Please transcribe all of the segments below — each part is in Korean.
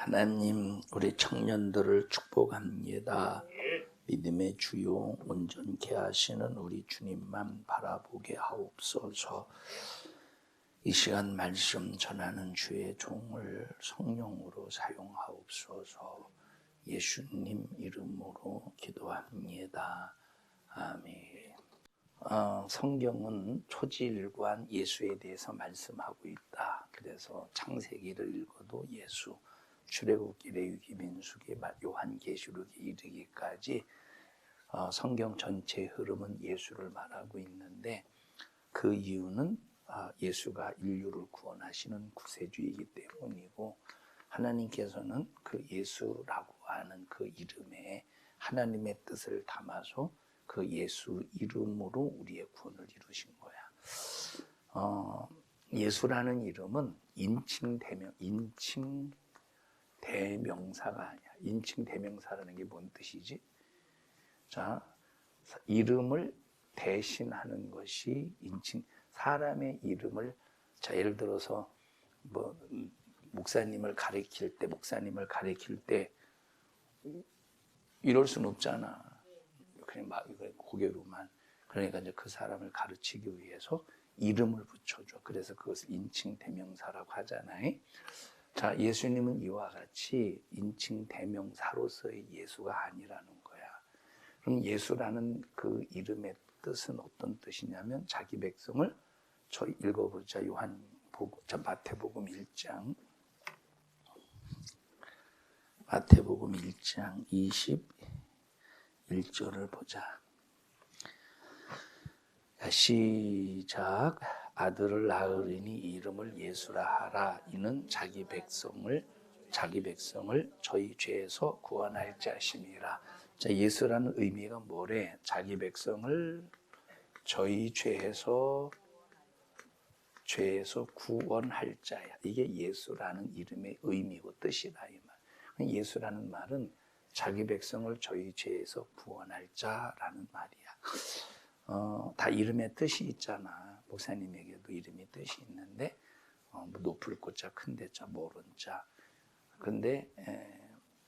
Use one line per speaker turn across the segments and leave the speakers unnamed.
하나님, 우리 청년들을 축복합니다. 믿음의 주요 온전케 하시는 우리 주님만 바라보게 하옵소서. 이 시간 말씀 전하는 주의 종을 성령으로 사용하옵소서. 예수님 이름으로 기도합니다. 아멘. 성경은 초지일관 예수에 대해서 말씀하고 있다. 그래서 창세기를 읽어도 예수, 출애굽기, 레위기, 민수기, 요한계시록에 이르기까지 성경 전체의 흐름은 예수를 말하고 있는데, 그 이유는 예수가 인류를 구원하시는 구세주이기 때문이고, 하나님께서는 그 예수라고 하는 그 이름에 하나님의 뜻을 담아서 그 예수 이름으로 우리의 구원을 이루신 거야. 예수라는 이름은 인칭 대명사가 아니야. 인칭 대명사라는 게 뭔 뜻이지? 자, 이름을 대신하는 것이 인칭. 사람의 이름을, 자, 예를 들어서 목사님을 가리킬 때 이럴 수는 없잖아. 그냥 막 고개로만. 그러니까 이제 그 사람을 가르치기 위해서 이름을 붙여줘. 그래서 그것을 인칭 대명사라고 하잖아요. 자, 예수님은 이와 같이 인칭 대명사로서의 예수가 아니라는 거야. 그럼 예수라는 그 이름의 뜻은 어떤 뜻이냐면, 자기 백성을, 저희 읽어보자. 마태복음 1장 21절을 보자. 시작. 아들을 낳으리니 이름을 예수라 하라. 이는 자기 백성을 저희 죄에서 구원할 자심이라. 자, 예수라는 의미가 뭐래? 자기 백성을 저희 죄에서 구원할 자야. 이게 예수라는 이름의 의미고 뜻이다, 이 말. 예수라는 말은 자기 백성을 저희 죄에서 구원할 자라는 말이야. 다 이름의 뜻이 있잖아. 목사님에게도 이름의 뜻이 있는데, 높을 꽃자, 큰 대자, 모른 자. 근데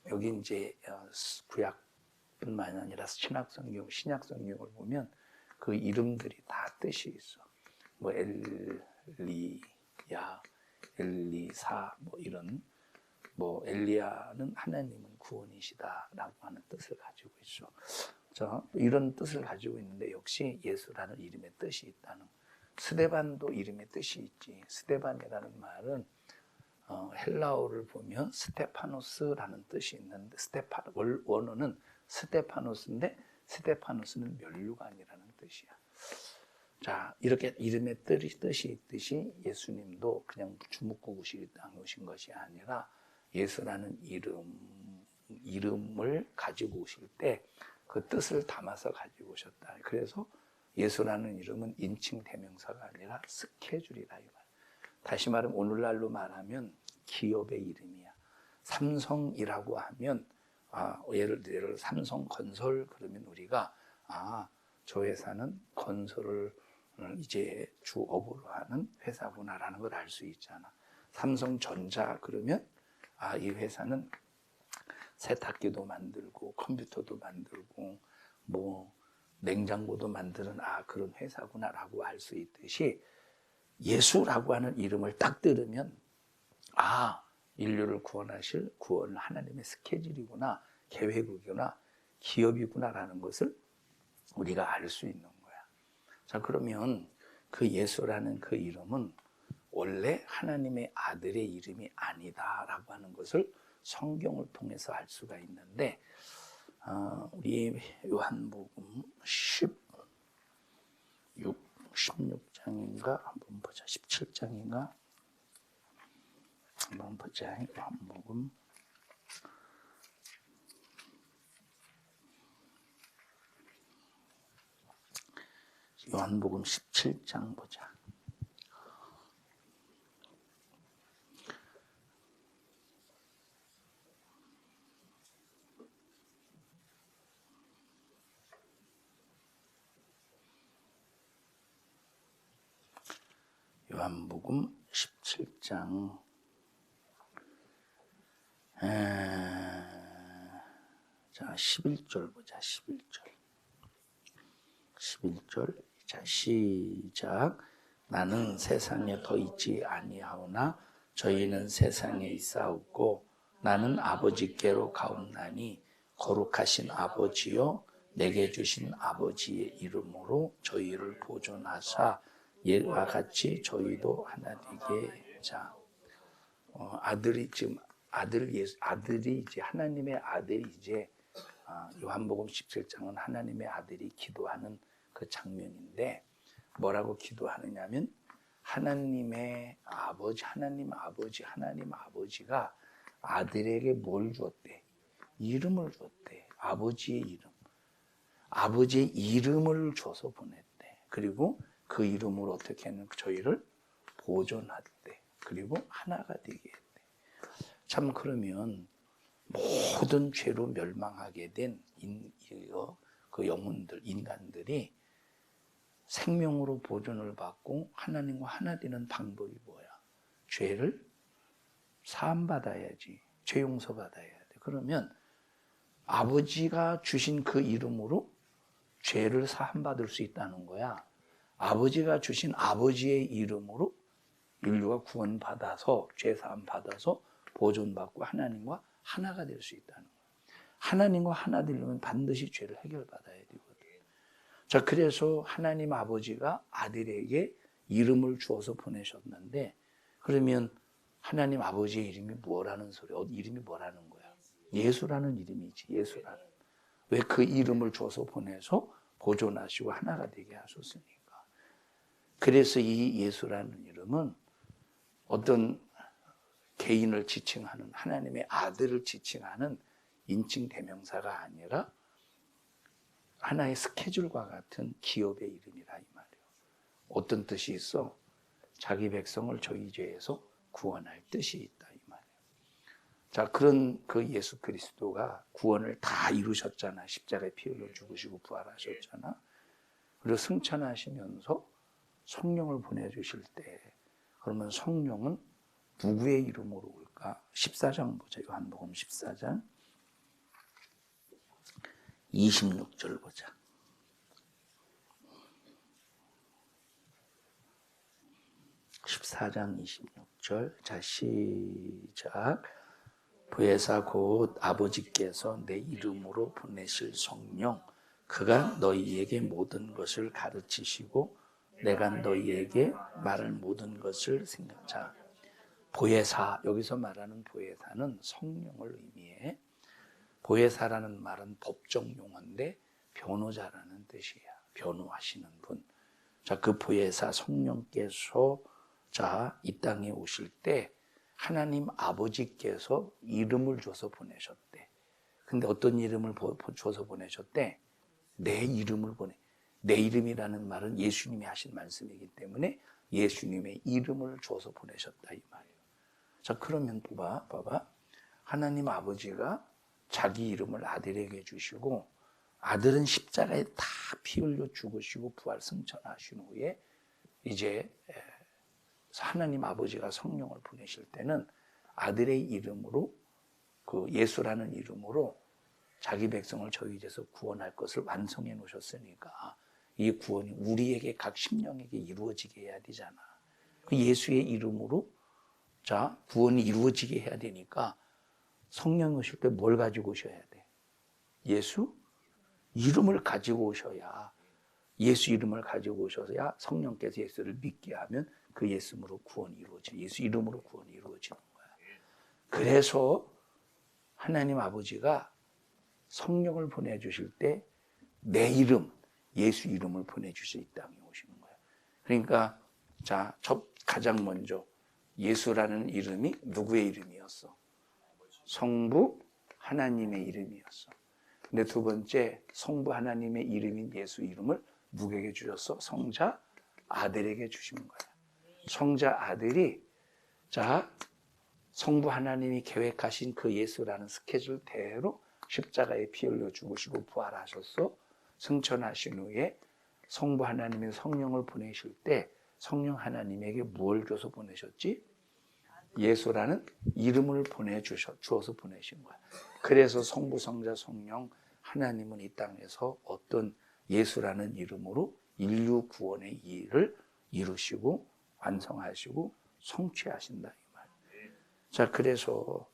여기 이제 구약뿐만 아니라 신약 성경을 보면 그 이름들이 다 뜻이 있어. 엘리야, 엘리사, 이런, 엘리야는 하나님은 구원이시다라고 하는 뜻을 가지고 있어. 자, 이런 뜻을 가지고 있는데, 역시 예수라는 이름의 뜻이 있다는. 스데반도 이름의 뜻이 있지. 스데반이라는 말은 헬라어를 보면 스테파노스라는 뜻이 있는데, 원어는 스테파노스인데, 스테파노스는 면류관이라는 뜻이야. 자, 이렇게 이름의 뜻이 있듯이 예수님도 그냥 주묵구구식이 땅에 오신 것이 아니라 예수라는 이름을 가지고 오실 때 그 뜻을 담아서 가지고 오셨다. 그래서 예수라는 이름은 인칭 대명사가 아니라 스케줄이다, 이 말. 다시 말하면, 오늘날로 말하면 기업의 이름이야. 삼성이라고 하면, 예를 들어 삼성건설 그러면 우리가 저 회사는 건설을 이제 주업으로 하는 회사구나라는 걸 알 수 있잖아. 삼성전자 그러면 이 회사는 세탁기도 만들고 컴퓨터도 만들고 냉장고도 만드는 그런 회사구나라고 알 수 있듯이, 예수라고 하는 이름을 딱 들으면 인류를 구원하실 구원 하나님의 스케줄이구나, 계획이구나, 기업이구나라는 것을 우리가 알 수 있는 거야. 자, 그러면 그 예수라는 그 이름은 원래 하나님의 아들의 이름이 아니다라고 하는 것을 성경을 통해서 알 수가 있는데, 우리 요한복음 16장인가 한번 보자. 17장인가 한번 보자. 요한복음 17장 보자. 요한복음 17장 자, 11절 보자. 11절. 자, 시작. 나는 세상에 더 있지 아니하오나 저희는 세상에 있사옵고 나는 아버지께로 가옵나니 거룩하신 아버지요 내게 주신 아버지의 이름으로 저희를 보존하사 이와 같이 저희도 하나 되게. 자, 아들이 지금 아들이 이제 하나님의 아들이 이제 요한복음 17장은 하나님의 아들이 기도하는 그 장면인데 뭐라고 기도하느냐면 하나님 아버지가 아들에게 뭘 주었대? 이름을 주었대. 아버지의 이름을 줘서 보냈대. 그리고 그 이름으로 어떻게 하는 저희를 보존했대. 그리고 하나가 되게 했대. 참 그러면 모든 죄로 멸망하게 된 그 영혼들, 인간들이 생명으로 보존을 받고 하나님과 하나 되는 방법이 뭐야? 죄를 사함받아야지. 죄 용서받아야 돼. 그러면 아버지가 주신 그 이름으로 죄를 사함받을 수 있다는 거야. 아버지가 주신 아버지의 이름으로 인류가 구원받아서 죄 사함받아서 보존받고 하나님과 하나가 될 수 있다는 거야. 하나님과 하나 되려면 반드시 죄를 해결받아야 되거든. 자, 그래서 하나님 아버지가 아들에게 이름을 주어서 보내셨는데 그러면 하나님 아버지의 이름이 뭐라는 소리야? 이름이 뭐라는 거야? 예수라는 이름이지. 예수라는. 왜 그 이름을 주어서 보내서 보존하시고 하나가 되게 하셨으니까. 그래서 이 예수라는 이름은 어떤 개인을 지칭하는 하나님의 아들을 지칭하는 인칭 대명사가 아니라 하나의 스케줄과 같은 기업의 이름이라 이 말이에요. 어떤 뜻이 있어? 자기 백성을 저희 죄에서 구원할 뜻이 있다 이 말이에요. 자, 그런 그 예수 그리스도가 구원을 다 이루셨잖아. 십자가에 피 흘려 죽으시고 부활하셨잖아. 그리고 승천하시면서 성령을 보내주실 때 그러면 성령은 누구의 이름으로 올까? 14장 보자. 요한복음 14장 26절 보자. 14장 26절. 자, 시작. 보혜사 곧 아버지께서 내 이름으로 보내실 성령 그가 너희에게 모든 것을 가르치시고 내가 너희에게 말할 모든 것을 생각자. 보혜사, 여기서 말하는 보혜사는 성령을 의미해. 보혜사라는 말은 법정 용어인데 변호자라는 뜻이야. 변호하시는 분. 자, 그 보혜사 성령께서 자, 이 땅에 오실 때 하나님 아버지께서 이름을 줘서 보내셨대. 근데 어떤 이름을 줘서 보내셨대? 내 이름을 보내. 내 이름이라는 말은 예수님이 하신 말씀이기 때문에 예수님의 이름을 줘서 보내셨다 이 말이에요. 자, 그러면 봐봐. 하나님 아버지가 자기 이름을 아들에게 주시고 아들은 십자가에 다 피 흘려 죽으시고 부활 승천하신 후에 이제 하나님 아버지가 성령을 보내실 때는 아들의 이름으로 그 예수라는 이름으로 자기 백성을 저희 죄에서 구원할 것을 완성해 놓으셨으니까 이 구원이 우리에게 각 심령에게 이루어지게 해야 되잖아. 그 예수의 이름으로 자 구원이 이루어지게 해야 되니까 성령 오실 때 뭘 가지고 오셔야 돼? 예수 이름을 가지고 오셔야 예수 이름을 가지고 오셔야 성령께서 예수를 믿게 하면 그 예수로 구원이 이루어져. 예수 이름으로 구원이 이루어지는 거야. 그래서 하나님 아버지가 성령을 보내주실 때 내 이름, 예수 이름을 보내주셔 이 땅에 오시는 거야. 그러니까 자, 가장 먼저 예수라는 이름이 누구의 이름이었어? 성부 하나님의 이름이었어. 근데 두 번째 성부 하나님의 이름인 예수 이름을 누구에게 주셨어? 성자 아들에게 주신 거야. 성자 아들이 자 성부 하나님이 계획하신 그 예수라는 스케줄대로 십자가에 피 흘려 죽으시고 부활하셨어. 승천하신 후에 성부 하나님의 성령을 보내실 때 성령 하나님에게 뭘 줘서 보내셨지? 예수라는 이름을 주어서 보내신 거야. 그래서 성부, 성자, 성령 하나님은 이 땅에서 어떤 예수라는 이름으로 인류 구원의 일을 이루시고 완성하시고 성취하신다 이 말. 자, 그래서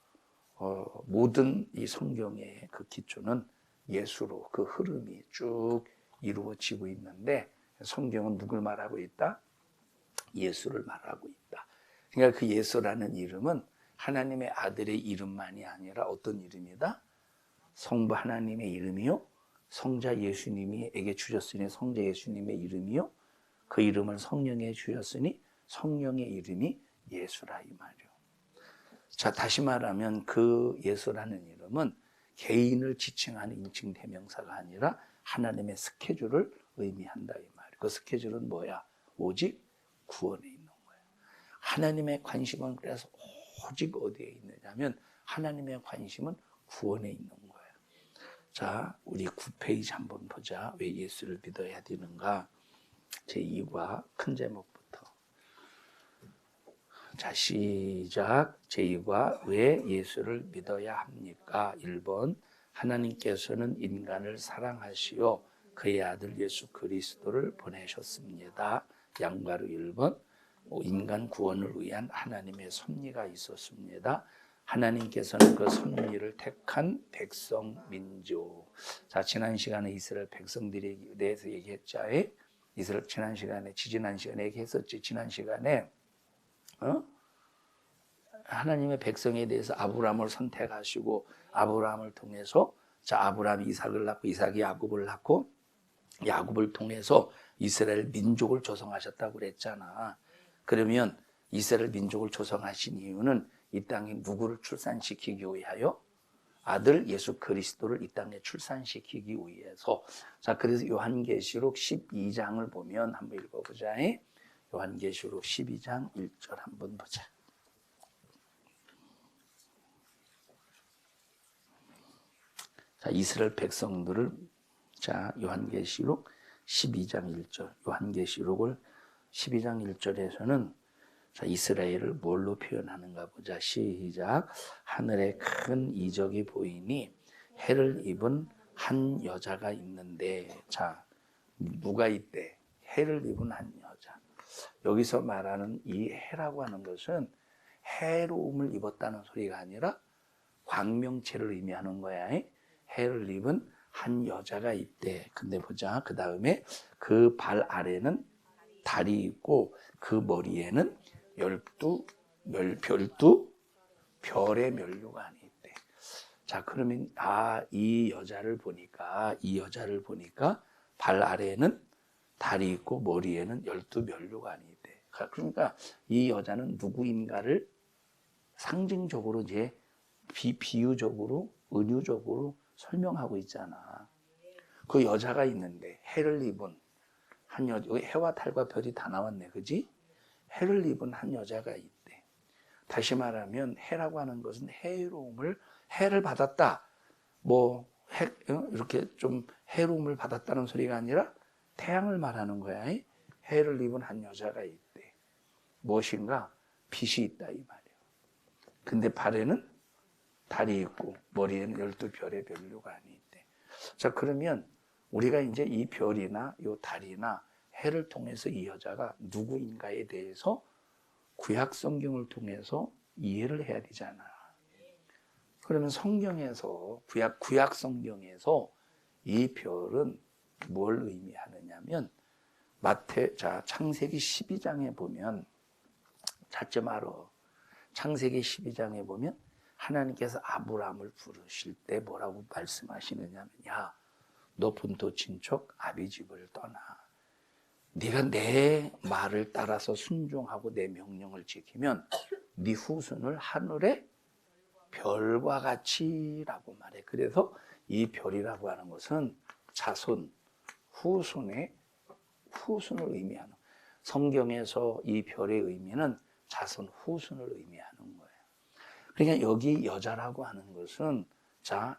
모든 이 성경의 그 기초는 예수로 그 흐름이 쭉 이루어지고 있는데 성경은 누굴 말하고 있다? 예수를 말하고 있다. 그러니까 그 예수라는 이름은 하나님의 아들의 이름만이 아니라 어떤 이름이다? 성부 하나님의 이름이요, 성자 예수님에게 주셨으니 성자 예수님의 이름이요, 그 이름을 성령에 주셨으니 성령의 이름이 예수라 이 말이요. 자, 다시 말하면 그 예수라는 이름은 개인을 지칭하는 인칭 대명사가 아니라 하나님의 스케줄을 의미한다 이 말이에요. 그 스케줄은 뭐야? 오직 구원에 있는 거예요. 하나님의 관심은 그래서 오직 어디에 있느냐면 하나님의 관심은 구원에 있는 거예요. 자, 우리 9페이지 한번 보자. 왜 예수를 믿어야 되는가? 제2과 큰 제목부터. 자, 시작. 제2과 왜 예수를 믿어야 합니까? 1번, 하나님께서는 인간을 사랑하시어 그의 아들 예수 그리스도를 보내셨습니다. 양가로 1번, 인간 구원을 위한 하나님의 섭리가 있었습니다. 하나님께서는 그 섭리를 택한 백성 민족. 자, 지난 시간에 이스라엘 백성들에 대해서 얘기했죠. 이스라엘 지난 시간에 얘기했었지. 지난 시간에 하나님의 백성에 대해서 아브라함을 선택하시고 아브라함을 통해서 자, 아브라함이 이삭을 낳고 이삭이 야곱을 낳고 야곱을 통해서 이스라엘 민족을 조성하셨다고 그랬잖아. 그러면 이스라엘 민족을 조성하신 이유는 이 땅에 누구를 출산시키기 위하여? 아들 예수 그리스도를 이 땅에 출산시키기 위해서. 자, 그래서 요한계시록 12장을 보면 한번 읽어보자. 요한계시록 12장 1절 한번 보자. 자, 이스라엘 백성들을 자, 요한계시록 12장 1절. 요한계시록을 12장 1절에서는 자, 이스라엘을 뭘로 표현하는가 보자. 시작. 하늘에 큰 이적이 보이니 해를 입은 한 여자가 있는데, 자, 누가 있대? 해를 입은 한 여자. 여기서 말하는 이 해라고 하는 것은 해로움을 입었다는 소리가 아니라 광명체를 의미하는 거야. 해를 입은 한 여자가 있대. 근데 보자. 그 다음에 그 발 아래는 달이 있고 그 머리에는 별두 별의 면류관이 있대. 자, 그러면 이 여자를 보니까 발 아래에는 달이 있고 머리에는 12면류관이 있대. 그러니까 이 여자는 누구인가를 상징적으로 이제 비유적으로 은유적으로 설명하고 있잖아. 그 여자가 있는데 해를 입은 한 여자, 해와 달과 별이 다 나왔네, 그지? 해를 입은 한 여자가 있대. 다시 말하면 해라고 하는 것은 해를 받았다. 이렇게 좀 해로움을 받았다는 소리가 아니라 태양을 말하는 거야. 해를 입은 한 여자가 있대. 무엇인가? 빛이 있다 이 말이에요. 근데 발에는 달이 있고 머리에는 12별의 면류관이 있대. 자, 그러면 우리가 이제 이 별이나 이 달이나 해를 통해서 이 여자가 누구인가에 대해서 구약 성경을 통해서 이해를 해야 되잖아. 그러면 성경에서 구약 성경에서 이 별은 뭘 의미하느냐면 창세기 12장에 보면 찾지 말어. 창세기 12장에 보면 하나님께서 아브라함을 부르실 때 뭐라고 말씀하시느냐면 야, 너 본토 친척 아비 집을 떠나. 네가 내 말을 따라서 순종하고 내 명령을 지키면 네 후손을 하늘의 별과 같이라고 말해. 그래서 이 별이라고 하는 것은 자손, 후손을 의미하는. 성경에서 이 별의 의미는 자손, 후손을 의미하는 거예요. 그러니까 여기 여자라고 하는 것은 자,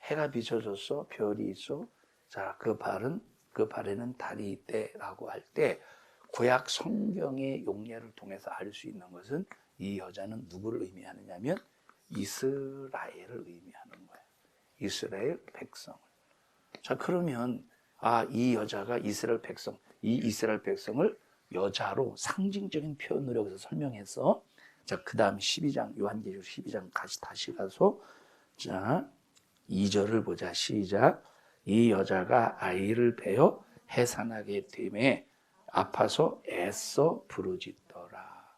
해가 비춰졌어, 별이 있어. 자, 그 발에는 달이 있대라고 할 때 구약 성경의 용례를 통해서 알 수 있는 것은 이 여자는 누구를 의미하느냐면 이스라엘을 의미하는 거예요. 이스라엘 백성을. 자, 그러면 이 여자가 이스라엘 백성, 이 이스라엘 백성을 여자로 상징적인 표현으로 여기서 설명해서, 자, 그 다음 12장, 요한계시록 12장 다시 가서, 자, 2절을 보자. 시작. 이 여자가 아이를 베어 해산하게 되매 아파서 애써 부르짖더라.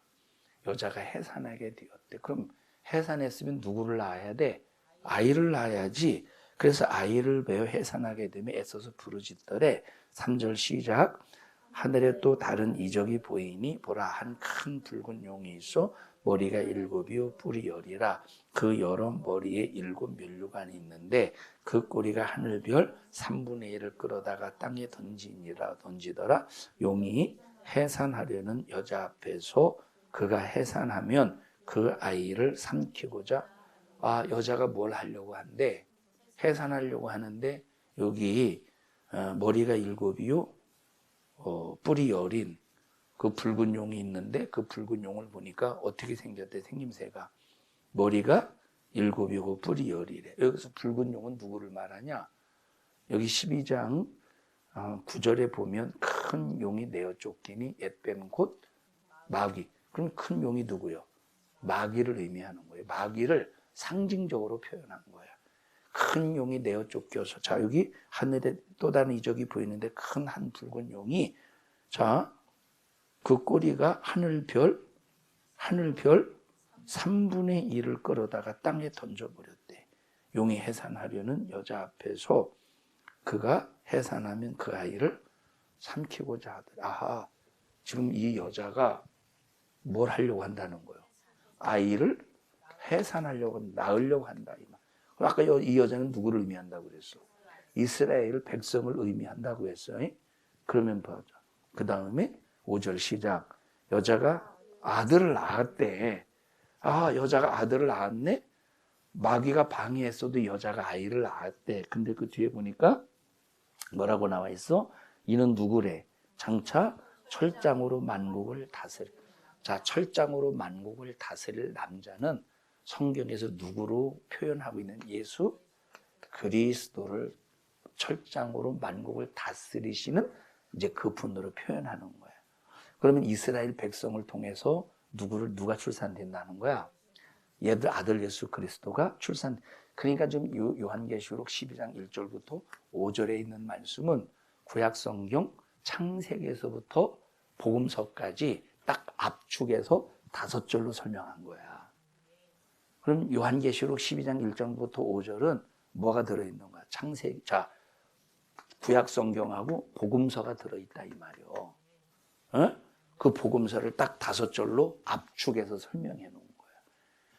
여자가 해산하게 되었대. 그럼 해산했으면 누구를 낳아야 돼? 아이를 낳아야지. 그래서 아이를 베어 해산하게 되면 애써서 부르짖더래. 3절 시작. 하늘에 또 다른 이적이 보이니 보라 한 큰 붉은 용이 있어 머리가 7이요 뿔이 10이라. 그 여러 머리에 7 면류관이 있는데 그 꼬리가 하늘별 3분의 1을 끌어다가 땅에 던지더라. 용이 해산하려는 여자 앞에서 그가 해산하면 그 아이를 삼키고자, 여자가 뭘 하려고 한대? 해산하려고 하는데 여기 머리가 7이요 뿔이 10인 그 붉은 용이 있는데 그 붉은 용을 보니까 어떻게 생겼대? 생김새가 머리가 7이고 뿔이 10이래. 여기서 붉은 용은 누구를 말하냐? 여기 12장 9절에 보면 큰 용이 내어 쫓기니 옛뱀 곧 마귀. 그럼 큰 용이 누구요? 마귀를 의미하는 거예요. 마귀를 상징적으로 표현한 거예요. 큰 용이 내어 쫓겨서, 자, 여기 하늘에 또 다른 이적이 보이는데 큰 한 붉은 용이, 자, 그 꼬리가 하늘별 3분의 1을 끌어다가 땅에 던져버렸대. 용이 해산하려는 여자 앞에서 그가 해산하면 그 아이를 삼키고자 하더라. 지금 이 여자가 뭘 하려고 한다는 거예요? 아이를 해산하려고, 낳으려고 한다. 아까 이 여자는 누구를 의미한다고 그랬어? 이스라엘 백성을 의미한다고 했어요. 그러면 보자. 그 다음에 5절 시작. 여자가 아들을 낳았대. 여자가 아들을 낳았네? 마귀가 방해했어도 여자가 아이를 낳았대. 근데 그 뒤에 보니까 뭐라고 나와 있어? 이는 누구래? 장차 철장으로 만국을 다스릴. 자, 철장으로 만국을 다스릴 남자는 성경에서 누구로 표현하고 있는 예수 그리스도를 철장으로 만국을 다스리시는 이제 그 분으로 표현하는 거예요. 그러면 이스라엘 백성을 통해서 누가 출산된다는 거야? 얘들 아들 예수 그리스도가 그러니까 좀 요한계시록 12장 1절부터 5절에 있는 말씀은 구약 성경 창세기에서부터 복음서까지 딱 압축해서 5절로 설명한 거야. 그럼 요한계시록 12장 1절부터 5절은 뭐가 들어있는 거야? 창세기, 자, 구약 성경하고 복음서가 들어있다 이 말이요. 그 복음서를 딱 5절로 압축해서 설명해 놓은 거야.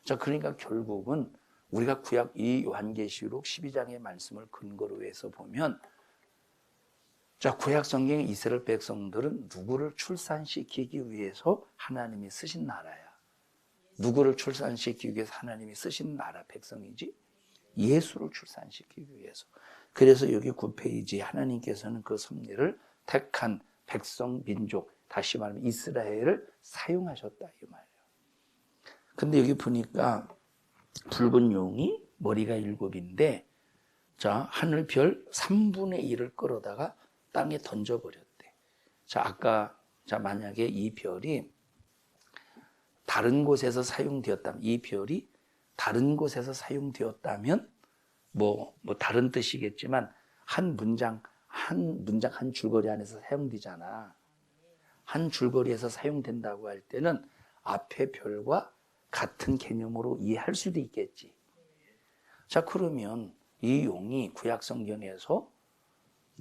자, 그러니까 결국은 우리가 구약 이 요한계시록 12장의 말씀을 근거로 해서 보면, 자, 구약 성경의 이스라엘 백성들은 누구를 출산시키기 위해서 하나님이 쓰신 나라야. 누구를 출산시키기 위해서 하나님이 쓰신 나라 백성이지? 예수를 출산시키기 위해서. 그래서 여기 9페이지에 하나님께서는 그 섭리를 택한 백성, 민족, 다시 말하면 이스라엘을 사용하셨다 이 말이에요. 근데 여기 보니까 붉은 용이 머리가 7인데, 자, 하늘별 3분의 1을 끌어다가 땅에 던져버렸대. 자, 아까, 자, 만약에 이 별이 다른 곳에서 사용되었다면, 이 별이 다른 곳에서 사용되었다면, 뭐 다른 뜻이겠지만, 한 문장, 한 줄거리 안에서 사용되잖아. 한 줄거리에서 사용된다고 할 때는 앞에 별과 같은 개념으로 이해할 수도 있겠지. 자, 그러면 이 용이 구약 성경에서,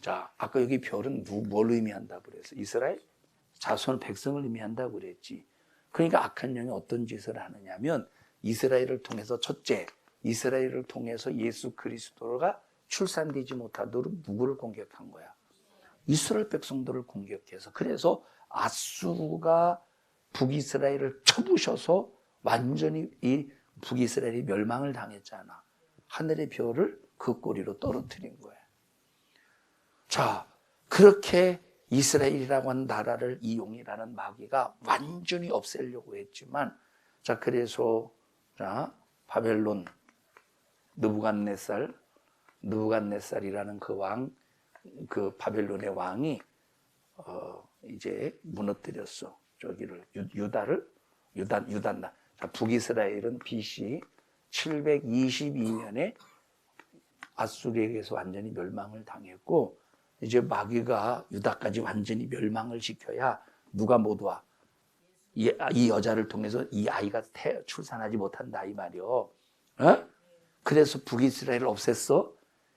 자, 아까 여기 별은 뭘 의미한다고 그랬어? 이스라엘 자손 백성을 의미한다고 그랬지. 그러니까 악한 영이 어떤 짓을 하느냐면 이스라엘을 통해서, 첫째, 이스라엘을 통해서 예수 그리스도가 출산되지 못하도록 누구를 공격한 거야? 이스라엘 백성들을 공격해서. 그래서 아수르가 북이스라엘을 쳐부셔서 완전히 이 북이스라엘이 멸망을 당했잖아. 하늘의 별을 그 꼬리로 떨어뜨린 거야. 자, 그렇게 이스라엘이라고 하는 나라를 이 용이라는 마귀가 완전히 없애려고 했지만, 자, 그래서, 자, 바벨론, 느부갓네살이라는 그 왕, 그 바벨론의 왕이, 이제 무너뜨렸어. 저기를, 유단나. 자, 북이스라엘은 BC 722년에 아수르에게서 완전히 멸망을 당했고, 이제 마귀가 유다까지 완전히 멸망을 시켜야 누가 못 와? 이 여자를 통해서 이 아이가 출산하지 못한다 이 말이요. 어? 그래서 북이스라엘을 없앴어.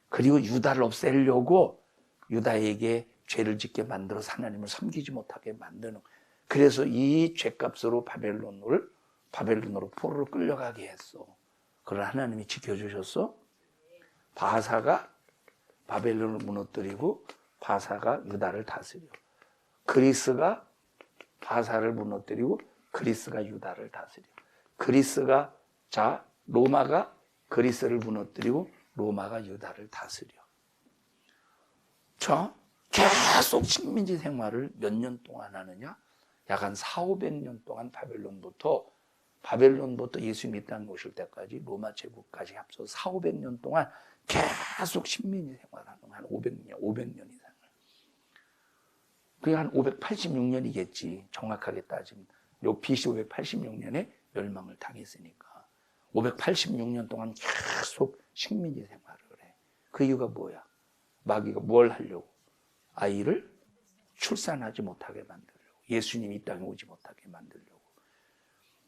그리고 유다를 없애려고 유다에게 죄를 짓게 만들어서 하나님을 섬기지 못하게 만드는. 그래서 이 죄값으로 바벨론으로 포로로 끌려가게 했어. 그걸 하나님이 지켜주셨어. 바사가 바벨론을 무너뜨리고 바사가 유다를 다스려. 그리스가 바사를 무너뜨리고 그리스가 유다를 다스려. 로마가 그리스를 무너뜨리고 로마가 유다를 다스려. 자, 계속 식민지 생활을 몇 년 동안 하느냐? 약 한 400~500년 동안 바벨론부터 예수님이 이 땅에 오실 때까지 로마 제국까지 합쳐서 400~500년 동안 계속 식민지 생활하는 한 500년 이상을. 그게 한 586년이겠지. 정확하게 따지면. 요 BC 586년에 멸망을 당했으니까. 586년 동안 계속 식민지 생활을 해. 그 이유가 뭐야? 마귀가 뭘 하려고? 아이를 출산하지 못하게 만들려고. 예수님이 이 땅에 오지 못하게 만들려고.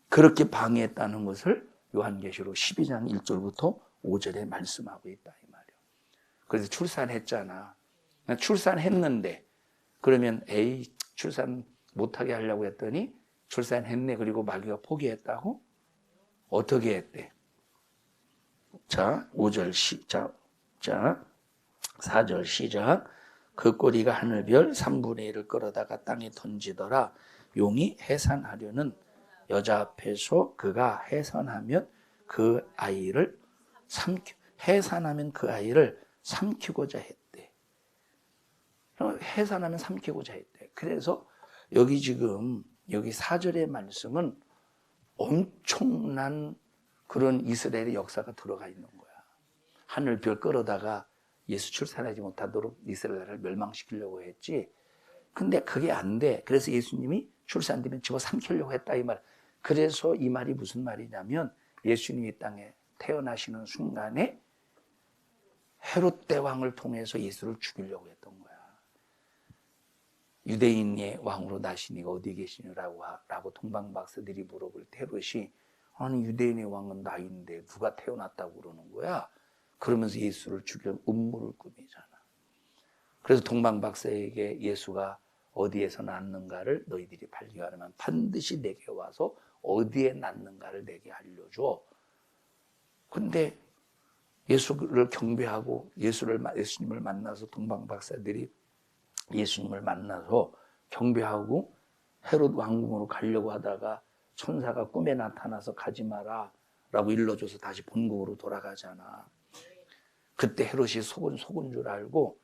그렇게 방해했다는 것을 요한계시록 12장 1절부터 5절에 말씀하고 있다 이 말이야. 그래서 출산했잖아. 출산했는데 그러면 출산 못하게 하려고 했더니 출산했네. 그리고 마귀가 포기했다고? 어떻게 했대? 자, 5절 시작. 자, 4절 시작. 그 꼬리가 하늘별 3분의 1을 끌어다가 땅에 던지더라. 용이 해산하려는 여자 앞에서 그가 해산하면 그 아이를 삼키고자 했대. 해산하면 삼키고자 했대. 그래서 여기 4절의 말씀은 엄청난 그런 이스라엘의 역사가 들어가 있는 거야. 하늘별 끌어다가 예수 출산하지 못하도록 이스라엘을 멸망시키려고 했지. 근데 그게 안 돼. 그래서 예수님이 출산되면 집어 삼키려고 했다 이 말. 그래서 이 말이 무슨 말이냐면 예수님이 이 땅에 태어나시는 순간에 헤롯 대왕을 통해서 예수를 죽이려고 했던 거야. 유대인의 왕으로 나시니가 어디 계시냐라고 동방박사들이 물어볼 때 헤롯이 아니 유대인의 왕은 나인데 누가 태어났다고 그러는 거야. 그러면서 예수를 죽이려는 음모를 꾸미잖아. 그래서 동방박사에게 예수가 어디에서 낳는가를 너희들이 발견하면 반드시 내게 와서 어디에 낳는가를 내게 알려줘. 근데 예수를 경배하고 예수님을 만나서 동방박사들이 예수님을 만나서 경배하고 헤롯 왕궁으로 가려고 하다가 천사가 꿈에 나타나서 가지 마라 라고 일러줘서 다시 본국으로 돌아가잖아. 그때 헤롯이 속은 줄 알고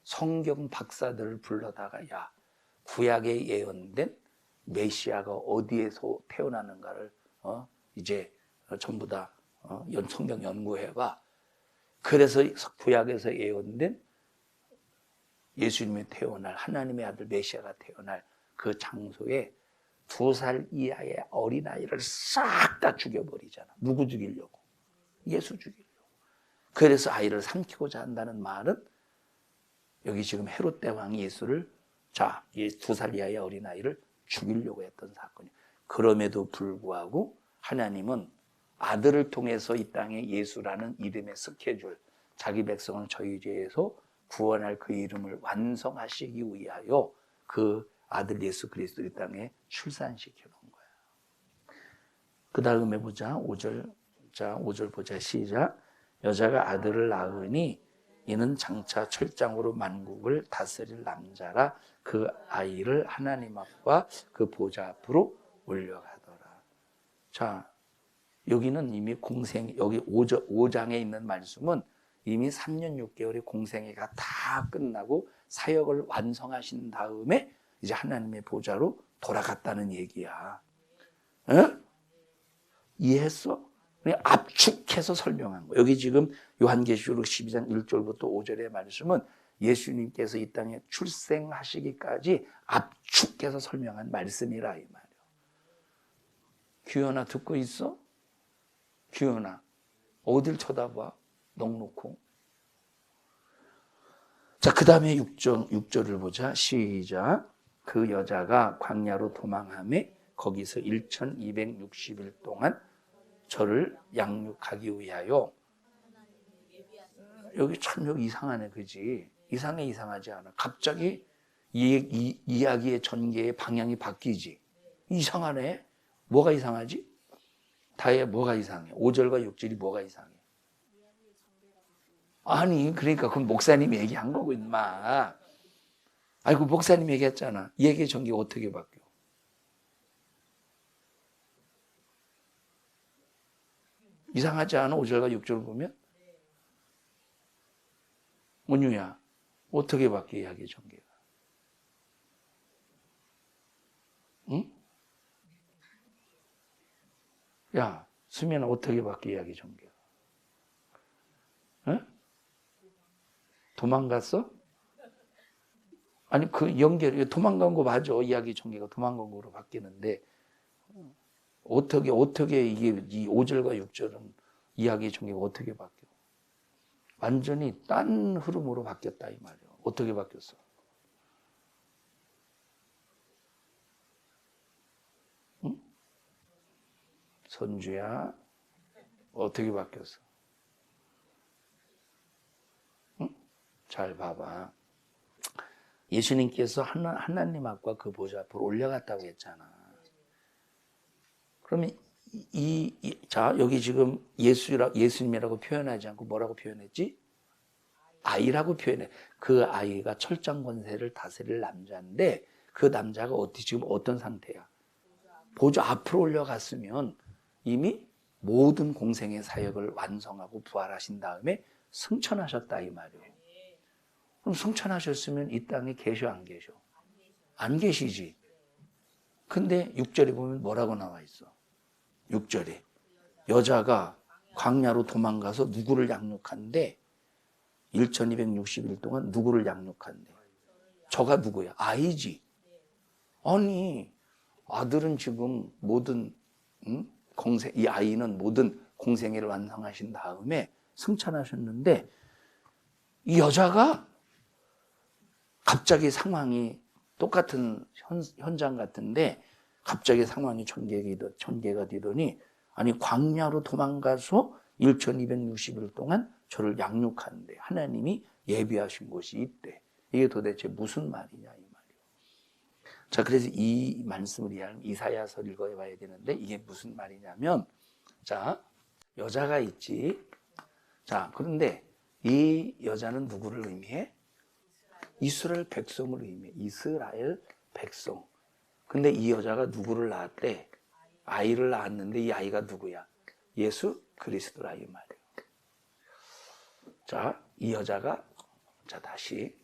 성경 박사들을 불러다가 야 구약에 예언된 메시아가 어디에서 태어나는가를 이제 전부 다 성경 연구해봐. 그래서 구약에서 예언된 예수님이 태어날 하나님의 아들 메시아가 태어날 그 장소에 2살 이하의 어린아이를 싹 다 죽여버리잖아. 누구 죽이려고? 예수 죽이려고. 그래서 아이를 삼키고자 한다는 말은 여기 지금 헤롯 대왕이 예수를 2살 이하의 어린아이를 죽이려고 했던 사건이에요. 그럼에도 불구하고 하나님은 아들을 통해서 이 땅에 예수라는 이름의 스케줄, 자기 백성을 저희 죄에서 구원할 그 이름을 완성하시기 위하여 그 아들 예수 그리스도를 이 땅에 출산시켜 놓은 거야. 그 다음에 보자. 5절. 자, 5절 보자. 시작. 여자가 아들을 낳으니 이는 장차 철장으로 만국을 다스릴 남자라. 그 아이를 하나님 앞과 그 보좌 앞으로 올려가더라. 자, 여기는 이미 여기 5장에 있는 말씀은 이미 3년 6개월의 공생애가 다 끝나고 사역을 완성하신 다음에 이제 하나님의 보좌로 돌아갔다는 얘기야. 어? 이해했어? 압축해서 설명한 거. 여기 지금 요한계시록 12장 1절부터 5절의 말씀은 예수님께서 이 땅에 출생하시기까지 압축해서 설명한 말씀이라 이 말이야. 규현아 듣고 있어? 규현아 어딜 쳐다봐? 넋놓고. 자, 그 다음에 6절을 보자. 시작. 그 여자가 광야로 도망하며 거기서 1260일 동안 저를 양육하기 위하여. 여기 참 여기 이상하네, 그지? 이상하지 않아. 갑자기 이야기의 전개의 방향이 바뀌지. 이상하네. 뭐가 이상하지? 다혜 뭐가 이상해? 5절과 6절이 뭐가 이상해? 아니 그러니까 그건 목사님이 얘기한 거고 임마. 아이고 목사님이 얘기했잖아. 얘기의 전개가 어떻게 바뀌어? 이상하지 않아? 5절과 6절을 보면? 문유야 어떻게 바뀌어 이야기의 전개가? 응? 야 수면아 어떻게 바뀌어 이야기 전개가? 응? 도망갔어? 아니 그 연결 도망간 거 맞아. 이야기 전개가 도망간 거로 바뀌는데 어떻게 이게 이 5절과 6절은 이야기 전개가 어떻게 바뀌어? 완전히 딴 흐름으로 바뀌었다 이 말이야. 어떻게 바뀌었어? 응? 선주야 어떻게 바뀌었어? 응? 잘 봐봐. 예수님께서 하나님 앞과 그 보좌 앞으로 올라갔다고 했잖아. 그러면 자 여기 지금 예수님이라고 표현하지 않고 뭐라고 표현했지? 아이라고 표현해. 그 아이가 철장 권세를 다스릴 남자인데 그 남자가 지금 어떤 상태야? 보좌 앞으로 올라갔으면 이미 모든 공생의 사역을 완성하고 부활하신 다음에 승천하셨다 이 말이에요. 그럼 승천하셨으면 이 땅에 계셔 안 계셔? 안 계시지. 근데 6절에 보면 뭐라고 나와 있어? 6절에 여자가 광야로 도망가서 누구를 양육한대? 1260일 동안 누구를 양육한대? 저가 누구야? 아이지. 아니 아들은 지금 모든 이 아이는 모든 공생애를 완성하신 다음에 승천하셨는데 이 여자가 갑자기 상황이 똑같은 현장 같은데 갑자기 상황이 전개가 되더니 아니 광야로 도망가서 1260일 동안 저를 양육하는데 하나님이 예비하신 곳이 있대. 이게 도대체 무슨 말이냐 이 말이에요. 자 그래서 이 말씀을 이해하면 이사야서를 읽어봐야 되는데 이게 무슨 말이냐면 자 여자가 있지. 자 그런데 이 여자는 누구를 의미해? 이스라엘 백성을 의미해. 이스라엘 백성. 근데 이 여자가 누구를 낳았대? 아이를 낳았는데 이 아이가 누구야? 예수 그리스도라 이 말이에요. 자, 이 여자가 자 다시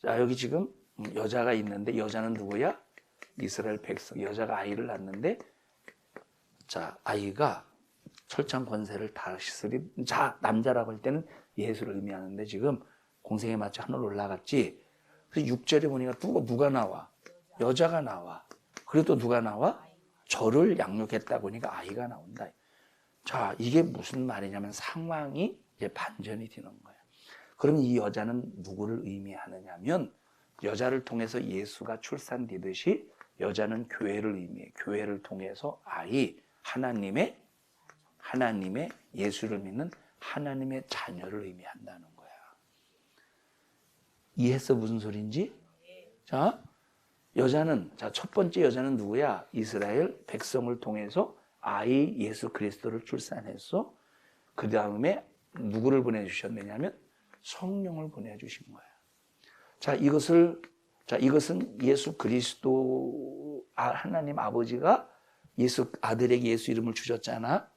자 여기 지금 여자가 있는데 여자는 누구야? 이스라엘 백성. 여자가 아이를 낳았는데 자 아이가 철장 권세를 다스린 자 남자라고 할 때는 예수를 의미하는데 지금 공생에 맞춰 하늘 올라갔지. 그래서 6절에 보니까 누가 나와? 여자가 나와. 그래도 누가 나와? 저를 양육했다 보니까 아이가 나온다. 자 이게 무슨 말이냐면 상황이 이제 반전이 되는 거야. 그럼 이 여자는 누구를 의미하느냐면 여자를 통해서 예수가 출산되듯이 여자는 교회를 의미해. 교회를 통해서 아이 하나님의 예수를 믿는 하나님의 자녀를 의미한다는 거야. 이해했어 무슨 소리인지? 자, 여자는 자 첫 번째 여자는 누구야? 이스라엘 백성을 통해서 아이 예수 그리스도를 출산했어. 그 다음에 누구를 보내주셨느냐면 성령을 보내주신 거야. 자, 이것은 예수 그리스도 하나님 아버지가 아들에게 예수 이름을 주셨잖아.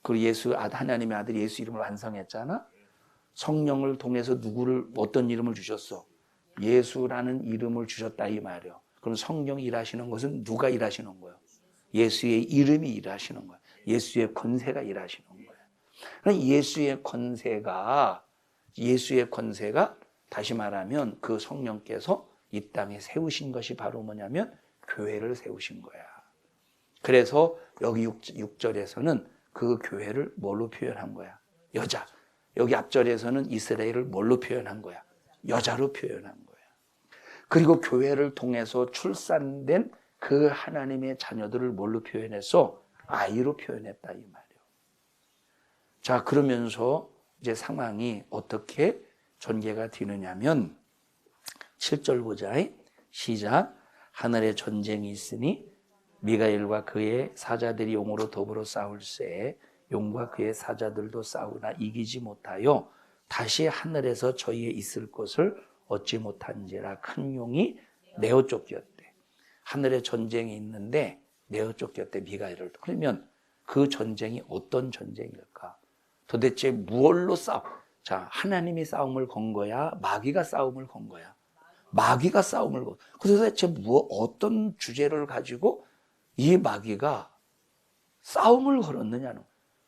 그리고 하나님의 아들 예수 이름을 완성했잖아. 성령을 통해서 어떤 이름을 주셨어? 예수라는 이름을 주셨다 이 말이요. 그럼 성령이 일하시는 것은 누가 일하시는 거예요? 예수의 이름이 일하시는 거예요. 예수의 권세가 일하시는 거예요. 그럼 예수의 권세가 다시 말하면 그 성령께서 이 땅에 세우신 것이 바로 뭐냐면 교회를 세우신 거야. 그래서 여기 6절에서는 그 교회를 뭘로 표현한 거야? 여자. 여기 앞절에서는 이스라엘을 뭘로 표현한 거야? 여자로 표현한 거야. 그리고 교회를 통해서 출산된 그 하나님의 자녀들을 뭘로 표현했어? 아이로 표현했다 이 말이에요. 자, 그러면서 이제 상황이 어떻게 전개가 되느냐면 7절 보자. 시작. 하늘에 전쟁이 있으니 미가엘과 그의 사자들이 용으로 더불어 싸울세 용과 그의 사자들도 싸우나 이기지 못하여 다시 하늘에서 저희에 있을 것을 얻지 못한지라. 큰 용이 내어 쫓겼대. 하늘에 전쟁이 있는데 내어 쫓겼대 미가엘을. 그러면 그 전쟁이 어떤 전쟁일까? 도대체 무엇로 자, 하나님이 싸움을 건 거야? 마귀가 싸움을 건 거야? 마귀가 싸움을 건. 그래서 도대체 어떤 주제를 가지고 이 마귀가 싸움을 걸었느냐는.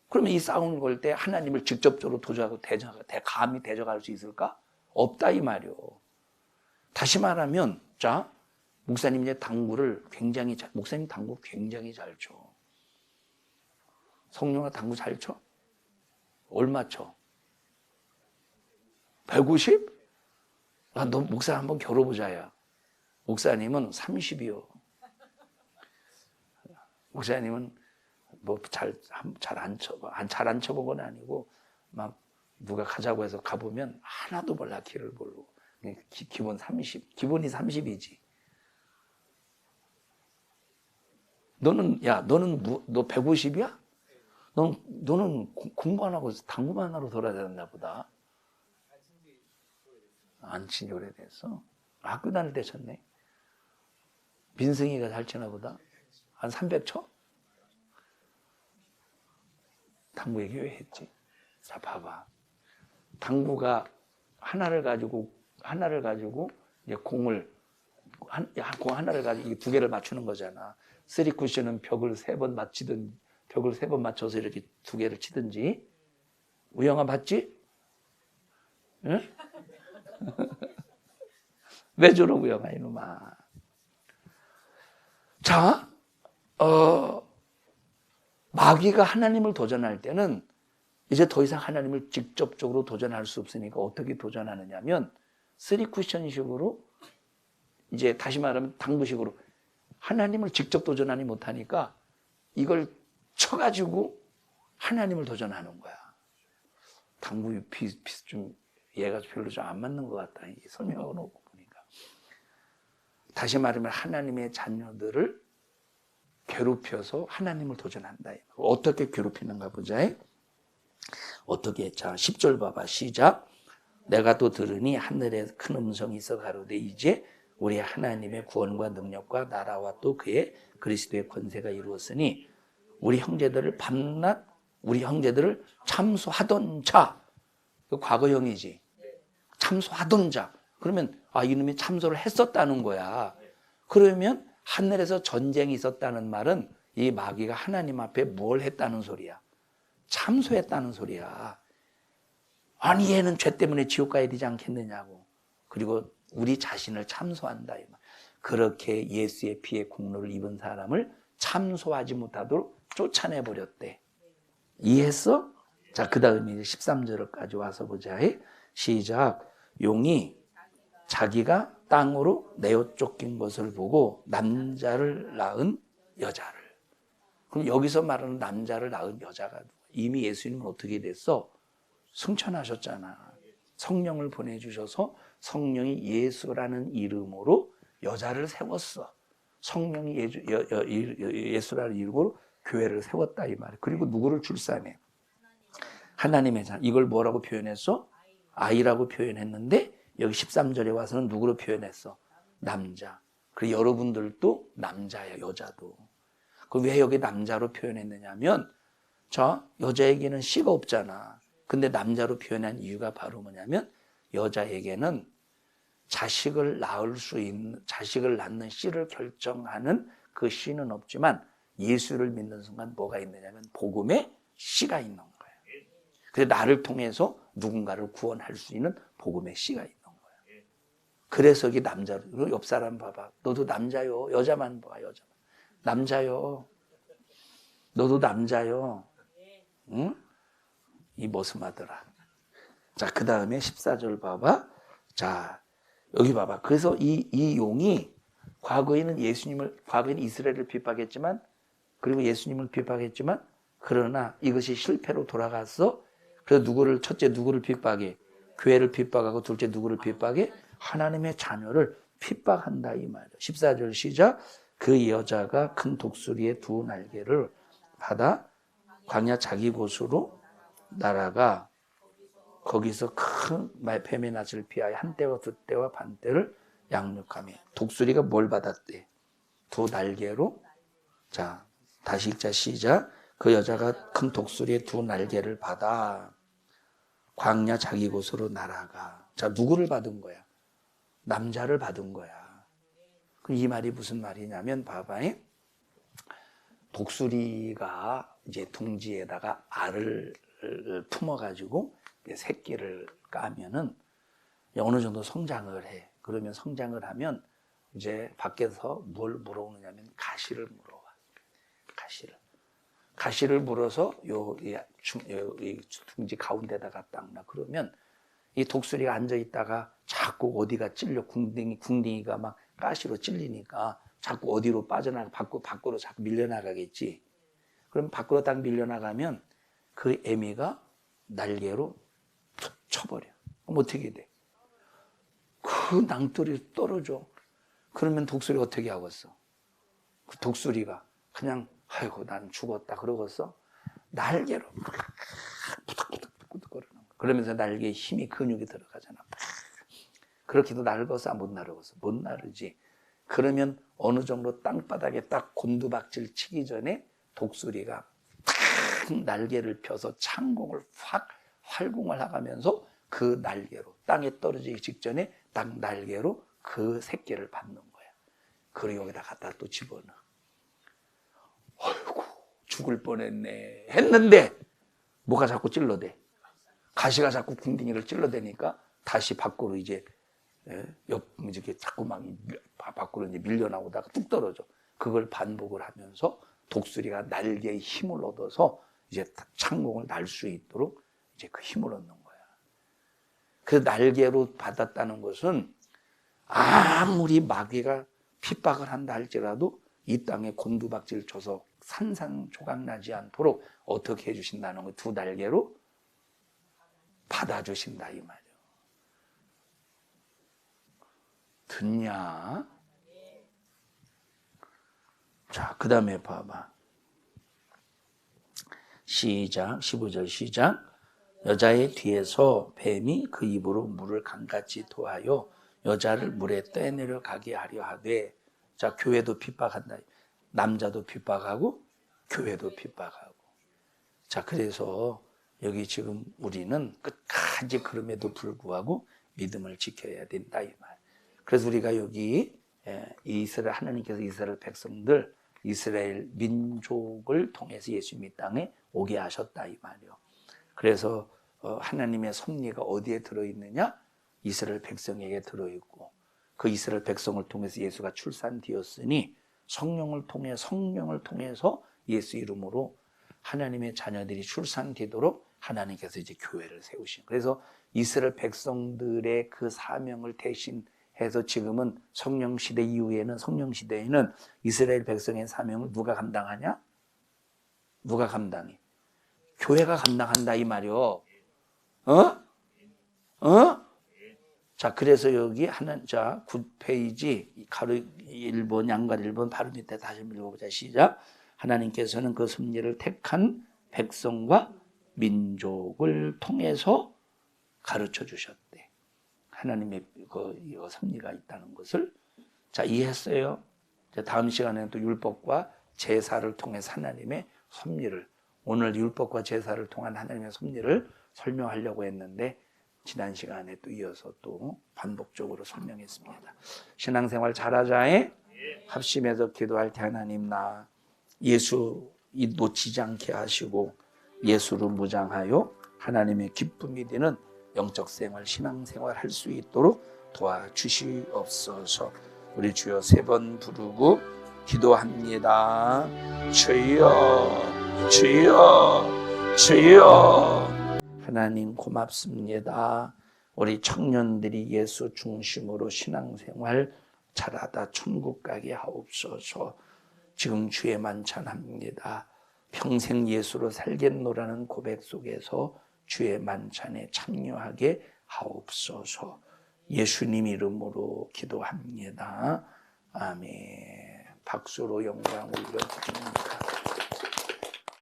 그러면 이 싸움을 걸 때 하나님을 직접적으로 감히 대적할 수 있을까? 없다 이 말이요. 다시 말하면 자, 목사님 이제 목사님 당구 굉장히 잘 쳐. 성령아 당구 잘 쳐? 얼마 쳐? 150? 너 목사 한번 겨뤄보자야. 목사님은 30이요. 목사님은 뭐 잘 안 쳐본 건 아니고 막 누가 가자고 해서 가보면 하나도 몰라 길을 모르고 기본이 30이지. 너 150이야? 너는 공부 안 하고 당구만 하러 돌아다녔나 보다. 안 친지 오래됐어. 학교 다닐 때 쳤네. 민승이가 잘 치나 보다. 한 300쳐? 당구 얘기 왜 했지? 자, 봐봐. 당구가 하나를 가지고 이제 공 하나를 가지고 두 개를 맞추는 거잖아. 3쿠션은 벽을 3번 맞춰서 이렇게 두 개를 치든지. 우영아 봤지? 응? 왜 저러고 우영아 이놈아. 자, 마귀가 하나님을 도전할 때는 이제 더 이상 하나님을 직접적으로 도전할 수 없으니까 어떻게 도전하느냐면 3쿠션식으로 이제 다시 말하면 당구식으로 하나님을 직접 도전하지 못하니까 이걸 쳐가지고 하나님을 도전하는 거야. 당구 좀 얘가 별로 좀 안 맞는 것 같다. 설명하고 놓고 보니까. 다시 말하면 하나님의 자녀들을 괴롭혀서 하나님을 도전한다. 어떻게 괴롭히는가 보자. 어떻게? 자, 10절 봐봐. 시작. 내가 또 들으니 하늘에 큰 음성이 있어 가로되 이제 우리 하나님의 구원과 능력과 나라와 또 그의 그리스도의 권세가 이루었으니 우리 형제들을 참소하던 자. 과거형이지. 참소하던 자. 그러면 이놈이 참소를 했었다는 거야. 그러면 하늘에서 전쟁이 있었다는 말은 이 마귀가 하나님 앞에 뭘 했다는 소리야? 참소했다는 소리야. 아니 얘는 죄 때문에 지옥 가야 되지 않겠느냐고. 그리고 우리 자신을 참소한다. 그렇게 예수의 피의 공로를 입은 사람을 참소하지 못하도록 쫓아내버렸대. 이해했어? 자, 그 다음에 13절까지 와서 보자. 시작. 용이 자기가 땅으로 내어 쫓긴 것을 보고 남자를 낳은 여자를. 그럼 여기서 말하는 남자를 낳은 여자가 이미 예수님은 어떻게 됐어? 승천하셨잖아. 성령을 보내주셔서 성령이 예수라는 이름으로 여자를 세웠어. 성령이 예수라는 이름으로 교회를 세웠다 이 말이야. 그리고 누구를 출산해? 하나님의 자녀. 이걸 뭐라고 표현했어? 아이라고 표현했는데 여기 13절에 와서는 누구로 표현했어? 남자. 그리고 여러분들도 남자야, 여자도. 그 왜 여기 남자로 표현했느냐면 자, 여자에게는 씨가 없잖아. 근데 남자로 표현한 이유가 바로 뭐냐면 여자에게는 자식을 낳는 씨를 결정하는 그 씨는 없지만 예수를 믿는 순간 뭐가 있느냐면 복음의 씨가 있는 거예요. 그래서 나를 통해서 누군가를 구원할 수 있는 복음의 씨가 있는 거예요. 그래서 이게 남자로, 옆 사람 봐봐. 너도 남자요. 여자만 봐, 여자만. 남자요. 너도 남자요. 응? 이 머슴하더라. 자, 그 다음에 14절 봐봐. 자, 여기 봐봐. 그래서 이 용이 과거에는 이스라엘을 비판했지만, 그리고 예수님을 비판했지만, 그러나 이것이 실패로 돌아갔어. 그래서 첫째 누구를 핍박해? 교회를 핍박하고, 둘째 누구를 핍박해? 하나님의 자녀를 핍박한다 이 말이야. 14절 시작. 그 여자가 큰 독수리의 두 날개를 받아 광야 자기 곳으로 날아가 거기서 큰 뱀의 낯을 피하여 한때와 두때와 반때를 양육하며. 독수리가 뭘 받았대? 두 날개로. 자, 다시 읽자 시작. 그 여자가 큰 독수리의 두 날개를 받아 광야 자기 곳으로 날아가. 자, 누구를 받은 거야? 남자를 받은 거야. 이 말이 무슨 말이냐면 봐봐. 독수리가 이제 둥지에다가 알을 품어가지고 새끼를 까면은 어느 정도 성장을 해. 그러면 성장을 하면 이제 밖에서 뭘 물어오느냐면 가시를 물어와. 가시를 물어서 이 둥지 가운데다가 딱 놔. 그러면 이 독수리가 앉아 있다가 자꾸 어디가 찔려 궁둥이가 막 가시로 찔리니까 자꾸 어디로 밖으로 자꾸 밀려나가겠지. 그럼 밖으로 딱 밀려나가면 그 애미가 날개로 툭 쳐버려. 그럼 어떻게 돼? 그 낭떠리 떨어져. 그러면 독수리 어떻게 하겠어? 그 독수리가 그냥 아이고 난 죽었다 그러겠어? 날개로 푸득푸득 거리는 거야. 그러면서 날개에 힘이 근육이 들어가잖아. 그렇게도 날겠어? 못 날겠어? 못 나르지. 그러면 어느 정도 땅바닥에 딱 곤두박질 치기 전에 독수리가 탁 날개를 펴서 창공을 확 활공을 하면서 그 날개로 땅에 떨어지기 직전에 딱 날개로 그 새끼를 받는 거야. 그리고 여기다 갖다 또 집어넣어. 아이고 죽을 뻔했네 했는데 뭐가 자꾸 찔러대? 가시가 자꾸 궁둥이를 찔러대니까 다시 밖으로 이제 이렇게 자꾸 막 밖으로 이제 밀려나오다가 뚝 떨어져. 그걸 반복을 하면서 독수리가 날개에 힘을 얻어서 이제 창공을 날 수 있도록 이제 그 힘을 얻는 거야. 그 날개로 받았다는 것은 아무리 마귀가 핍박을 한다 할지라도 이 땅에 곤두박질 쳐서 산산조각 나지 않도록 어떻게 해주신다는 거, 두 날개로 받아주신다 이 말이에요. 듣냐? 자, 그 다음에 봐봐. 시작, 15절 시작. 여자의 뒤에서 뱀이 그 입으로 물을 강같이 토하여 여자를 물에 떠내려 가게 하려 하되. 자, 교회도 핍박한다. 남자도 핍박하고 교회도 핍박하고. 자, 그래서 여기 지금 우리는 끝까지 그럼에도 불구하고 믿음을 지켜야 된다 이 말. 그래서 우리가 여기 하나님께서 이스라엘 백성들, 이스라엘 민족을 통해서 예수님이 땅에 오게 하셨다 이 말이요. 그래서 하나님의 섭리가 어디에 들어있느냐? 이스라엘 백성에게 들어있고, 그 이스라엘 백성을 통해서 예수가 출산되었으니 성령을 통해서 예수 이름으로 하나님의 자녀들이 출산되도록 하나님께서 이제 교회를 세우신. 그래서 이스라엘 백성들의 그 사명을 대신해서 지금은 성령 시대 이후에는, 성령 시대에는 이스라엘 백성의 사명을 누가 감당하냐? 누가 감당해? 교회가 감당한다 이 말이요. 자, 그래서 여기 자, 9페이지 가로 1번, 양갈 1번 바로 밑에 다시 읽어보자. 시작. 하나님께서는 그 섭리를 택한 백성과 민족을 통해서 가르쳐 주셨대. 하나님의 그 섭리가 있다는 것을. 자, 이해했어요? 다음 시간에는 또 율법과 제사를 통해서 하나님의 섭리를, 오늘 율법과 제사를 통한 하나님의 섭리를 설명하려고 했는데 지난 시간에 또 이어서 또 반복적으로 설명했습니다. 신앙생활 잘하자에 합심해서 기도할 때 하나님 나 예수 놓치지 않게 하시고 예수로 무장하여 하나님의 기쁨이 되는 영적 생활, 신앙생활 할 수 있도록 도와주시옵소서. 우리 주여 3번 부르고 기도합니다. 주여, 주여, 주여. 하나님 고맙습니다. 우리 청년들이 예수 중심으로 신앙생활 잘하다 천국 가게 하옵소서. 지금 주의 만찬합니다. 평생 예수로 살겠노라는 고백 속에서 주의 만찬에 참여하게 하옵소서. 예수님 이름으로 기도합니다. 아멘. 박수로 영광 올려드립니다.